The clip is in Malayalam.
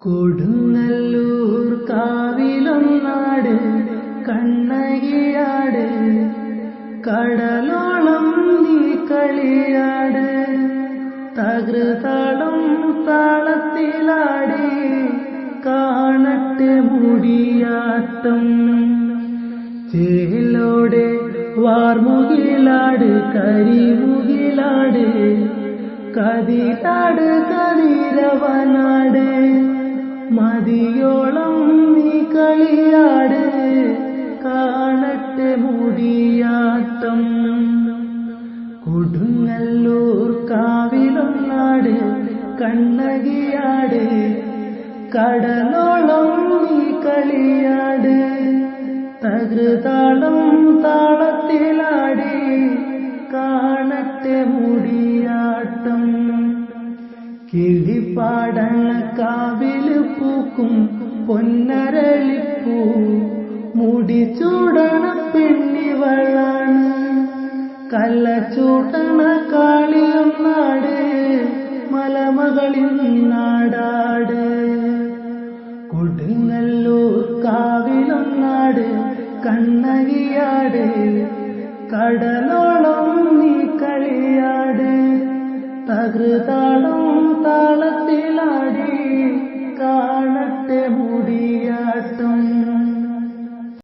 കൊടുങ്ങല്ലൂർ കാവിലൊന്നാട് കണ്ണകിയാട്, കടലോളം നീ കളിയാട്, തകൃതാളം താളത്തിലാടി കാണട്ടെ മുടിയാട്ടം. ചേലോടെ വാർമുകിലാട് കരിമുകിലാട്, കതിരാട് കതിരവനാട്, മതിയോളം നീ കളിയാട് കാണട്ടെ മുടിയാട്ടം. കൊടുങ്ങല്ലൂർ കാവിലൊന്നാട് കണ്ണകിയാട്, കടലോളം നീ കളിയാട്, തകൃതാളം താളത്തിലാടി കാണട്ടെ മുടിയാട്ടം. കിളിപ്പാടണ കാവില് പൂക്കും പൊന്നരളിപ്പൂ, മുടി ചൂടണ പെണ്ണിവളാണ്, കല്ലച്ചൂട്ടണ കാളിയൊന്നാട്, മലമകളിൻ നാടാട്. കൊടുങ്ങല്ലൂർ കാവിലൊന്നാട് കണ്ണകിയാട്, കടലോളം നീ കളിയാട്, തകൃതാ